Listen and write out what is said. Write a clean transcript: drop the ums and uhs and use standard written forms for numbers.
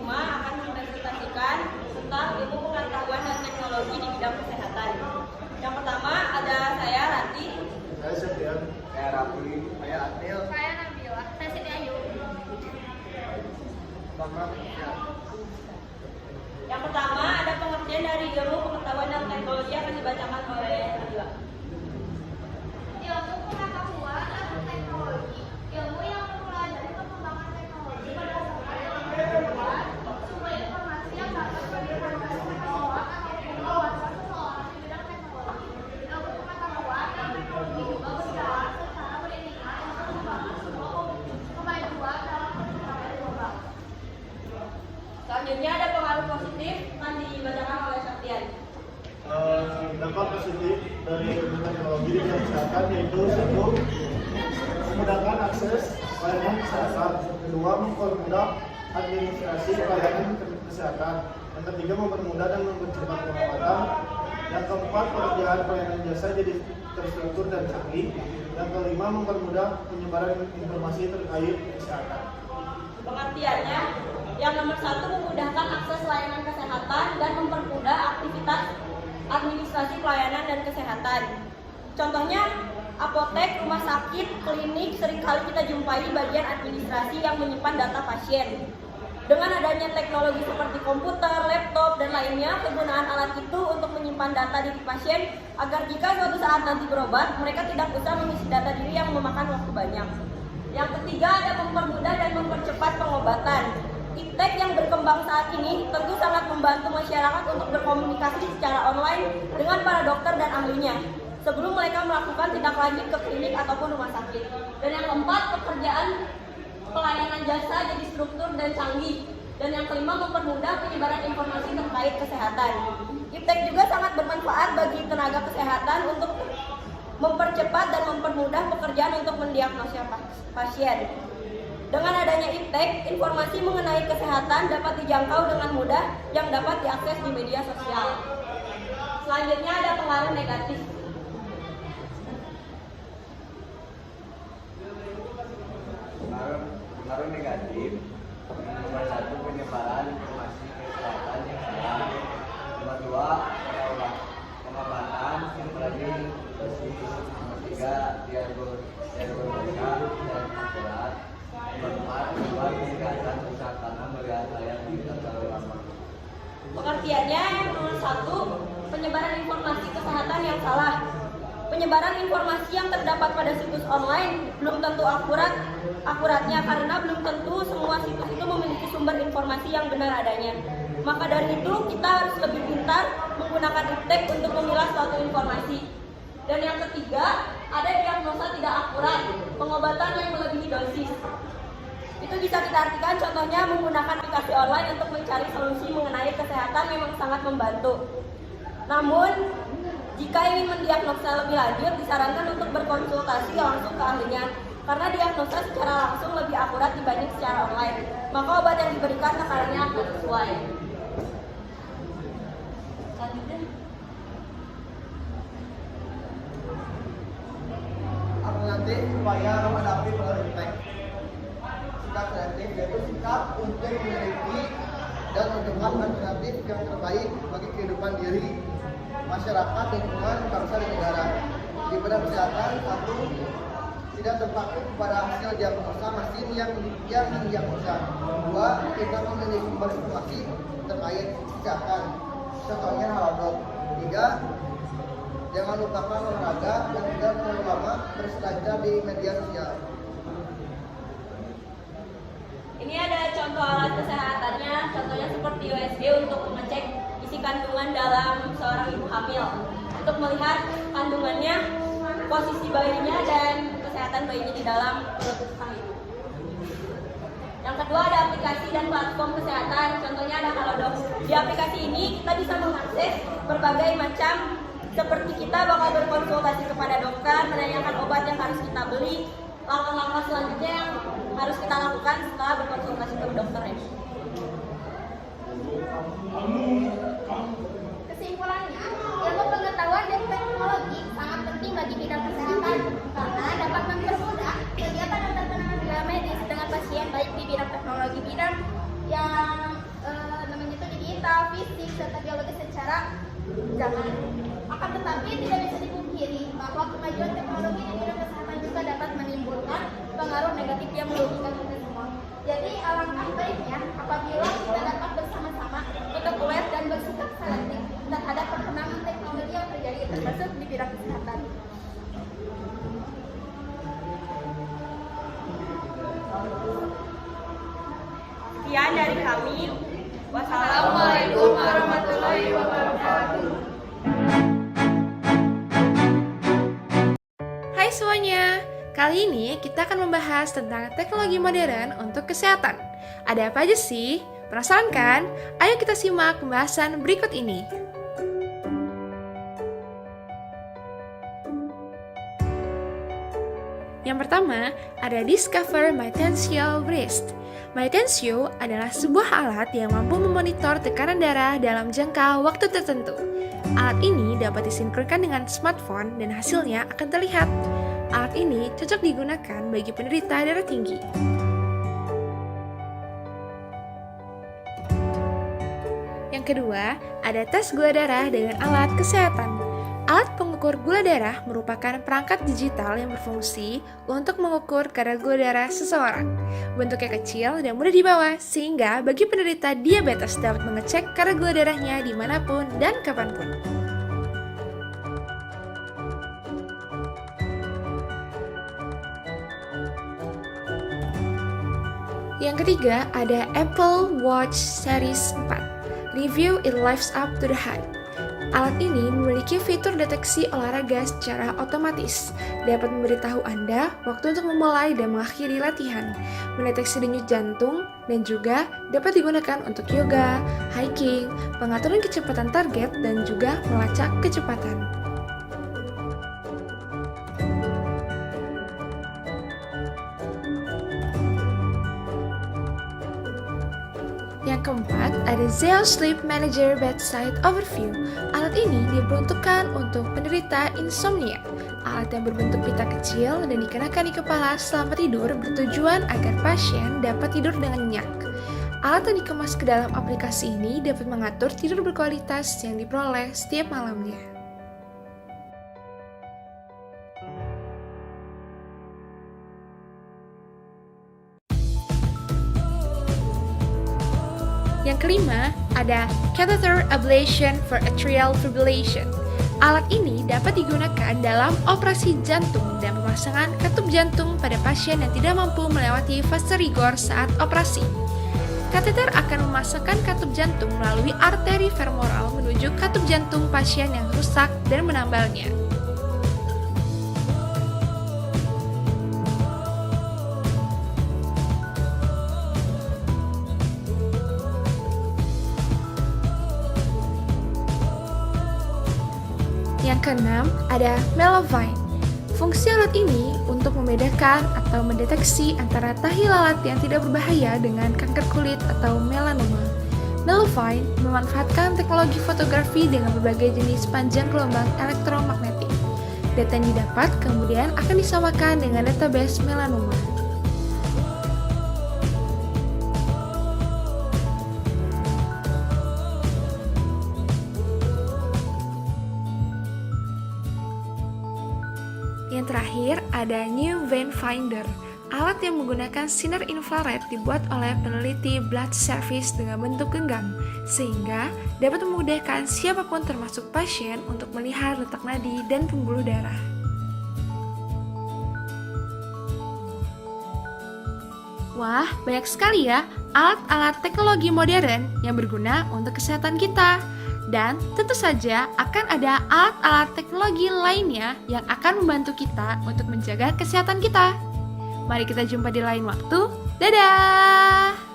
akan mempresentasikan tentang ilmu pengetahuan dan teknologi di bidang kesehatan. Yang pertama ada saya Rati. Saya Septian. Saya Raffi. Saya Adil. Saya Nabila. Saya Siti Ayu. Selamat. Yang pertama ada pengertian dari ilmu pengetahuan dan teknologi akan dibacakan oleh Nabila. Ilmu pengetahuan dan teknologi. Ilmu yang mempelajari perkembangan teknologi berdasarkan pengetahuan sumber informasi yang dapat berdasarkan pengetahuan atau pengetahuan seseorang di bidang teknologi. Ilmu pengetahuan dan teknologi juga berjalan secara beriringan untuk membangun sebuah kemajuan dalam perkembangan global. Selanjutnya ada pengaruh positif akan dibacakan oleh Septian. Dampak positif dari ilmu teknologi di bidang kesehatan yaitu satu, memudahkan akses pelayanan kesehatan. Kedua, mempermudah administrasi pelayanan kesehatan. Yang ketiga, mempermudah dan mempercepat pengobatan. Yang keempat, pekerjaan pelayanan jasa jadi terstruktur dan canggih. Yang kelima, mempermudah penyebaran informasi terkait kesehatan. Pengertiannya, yang nomor satu memudahkan akses layanan kesehatan dan mempermudah aktivitas administrasi pelayanan dan kesehatan. Contohnya, apotek, rumah sakit, klinik seringkali kita jumpai bagian administrasi yang menyimpan data pasien. Dengan adanya teknologi seperti komputer, laptop, dan lainnya, penggunaan alat itu untuk menyimpan data diri pasien agar jika suatu saat nanti berobat, mereka tidak usah mengisi data diri yang memakan waktu banyak. Yang ketiga ada mempermudah dan mempercepat pengobatan. Iptek yang berkembang saat ini tentu sangat membantu masyarakat untuk berkomunikasi secara online dengan para dokter dan ahlinya sebelum mereka melakukan tindak lanjut ke klinik ataupun rumah sakit. Dan yang keempat, pekerjaan pelayanan jasa jadi struktur dan canggih. Dan yang kelima, mempermudah penyebaran informasi terkait kesehatan. Iptek juga sangat bermanfaat bagi tenaga kesehatan untuk mempercepat dan mempermudah pekerjaan untuk mendiagnosa pasien. Dengan adanya Iptek, informasi mengenai kesehatan dapat dijangkau dengan mudah yang dapat diakses di media sosial. Selanjutnya ada pengaruh negatif. Pengaruh negatif. Nomor satu, penyebaran informasi kesehatan yang salah. Nomor dua, pengobatan yang lebih bersih. Nomor tiga, diagnosa dan akurat. Nomor empat, membuat kesehatan rusak karena melihat layar tidak terlalu lama. Pengertiannya yang nomor satu, penyebaran informasi kesehatan yang salah. Penyebaran informasi yang terdapat pada situs online belum tentu akuratnya karena belum tentu semua situs itu memiliki sumber informasi yang benar adanya. Maka dari itu kita harus lebih pintar menggunakan Iptek untuk memilah suatu informasi. Dan yang ketiga, ada diagnosa tidak akurat, pengobatan yang melebihi dosis. Itu bisa kita artikan contohnya menggunakan aplikasi online untuk mencari solusi mengenai kesehatan memang sangat membantu. Namun, jika ingin mendiagnosa lebih lanjut, disarankan untuk berkonsultasi langsung ke ahlinya karena diagnosa secara langsung lebih akurat dibanding secara online. Maka obat yang diberikan takarannya akan sesuai. Selanjutnya, Alternatif upaya menghadapi pengaruh Iptek. Sikap kreatif yaitu sikap untuk memiliki dan menemukan alternatif yang terbaik bagi kehidupan diri, masyarakat, lingkungan, bangsa dan negara. Di bidang kesehatan, satu, tidak terpaku pada hasil diagnosa mesin yang mendiagnosa. Dua, kita memiliki sumber informasi terkait kesehatan. Contohnya halodoc. Tiga, jangan lupakan olahraga dan tidak terlalu lama berselancar di media sosial. ini ada contoh alat kesehatannya, contohnya seperti USG untuk mengecek isi kandungan dalam seorang ibu hamil, untuk melihat kandungannya, posisi bayinya, dan kesehatan bayinya di dalam perut sang ibu. Yang kedua ada aplikasi dan platform kesehatan, contohnya ada halodoc. Di aplikasi ini kita bisa mengakses berbagai macam, seperti kita bakal berkonsultasi kepada dokter, menanyakan obat yang harus kita beli, langkah-langkah selanjutnya yang harus kita lakukan setelah berkonsultasi ke dokternya. Kesimpulannya, ilmu pengetahuan dan teknologi sangat penting bagi bidang kesehatan karena dapat mempermudah kegiatan dan penanganan medis dengan pasien baik di bidang teknologi bidang yang wisata geologi secara zaman. Akan tetapi tidak bisa dipungkiri bahwa kemajuan teknologi di bidang kesehatan juga dapat menimbulkan pengaruh negatif yang merugikan kita semua. Jadi alangkah baiknya apabila kita dapat bersama-sama untuk aware dan bersikap selektif terhadap perkembangan teknologi yang terjadi termasuk di bidang kesehatan. Sekian dari kami. Wassalamualaikum warahmatullahi wabarakatuh. Hai semuanya, kali ini kita akan membahas tentang teknologi modern untuk kesehatan. Ada apa aja sih? Penasaran kan? Ayo kita simak pembahasan berikut ini. Yang pertama, ada Discover MyTensio Wrist. MyTensio adalah sebuah alat yang mampu memonitor tekanan darah dalam jangka waktu tertentu. Alat ini dapat disinkronkan dengan smartphone dan hasilnya akan terlihat. Alat ini cocok digunakan bagi penderita darah tinggi. Yang kedua, ada tes gula darah dengan alat kesehatan. Alat pengukur gula darah merupakan perangkat digital yang berfungsi untuk mengukur kadar gula darah seseorang. Bentuknya kecil dan mudah dibawa, sehingga bagi penderita diabetes dapat mengecek kadar gula darahnya dimanapun dan kapanpun. Yang ketiga, ada Apple Watch Series 4. Review It Lives Up to the Hype. Alat ini memiliki fitur deteksi olahraga secara otomatis, dapat memberitahu Anda waktu untuk memulai dan mengakhiri latihan, mendeteksi denyut jantung, dan juga dapat digunakan untuk yoga, hiking, pengaturan kecepatan target, dan juga melacak kecepatan. Yang keempat, ada Zeo Sleep Manager Bedside Overview. Alat ini diperuntukkan untuk penderita insomnia. Alat yang berbentuk pita kecil dan dikenakan di kepala selama tidur bertujuan agar pasien dapat tidur dengan nyenyak. Alat yang dikemas ke dalam aplikasi ini dapat mengatur tidur berkualitas yang diperoleh setiap malamnya. Yang kelima, ada Catheter Ablation for Atrial Fibrillation. Alat ini dapat digunakan dalam operasi jantung dan pemasangan katup jantung pada pasien yang tidak mampu melewati fase rigor saat operasi. Kateter akan memasangkan katup jantung melalui arteri femoral menuju katup jantung pasien yang rusak dan menambalnya. Yang keenam, ada Melovine. Fungsi alat ini untuk membedakan atau mendeteksi antara tahi lalat yang tidak berbahaya dengan kanker kulit atau melanoma. Melovine memanfaatkan teknologi fotografi dengan berbagai jenis panjang gelombang elektromagnetik. Data yang didapat kemudian akan disamakan dengan database melanoma. Yang terakhir ada New Vein Finder, alat yang menggunakan sinar infrared dibuat oleh peneliti blood service dengan bentuk genggam, sehingga dapat memudahkan siapapun termasuk pasien untuk melihat letak nadi dan pembuluh darah. Wah, banyak sekali ya alat-alat teknologi modern yang berguna untuk kesehatan kita. Dan tentu saja akan ada alat-alat teknologi lainnya yang akan membantu kita untuk menjaga kesehatan kita. Mari kita jumpa di lain waktu. Dadah!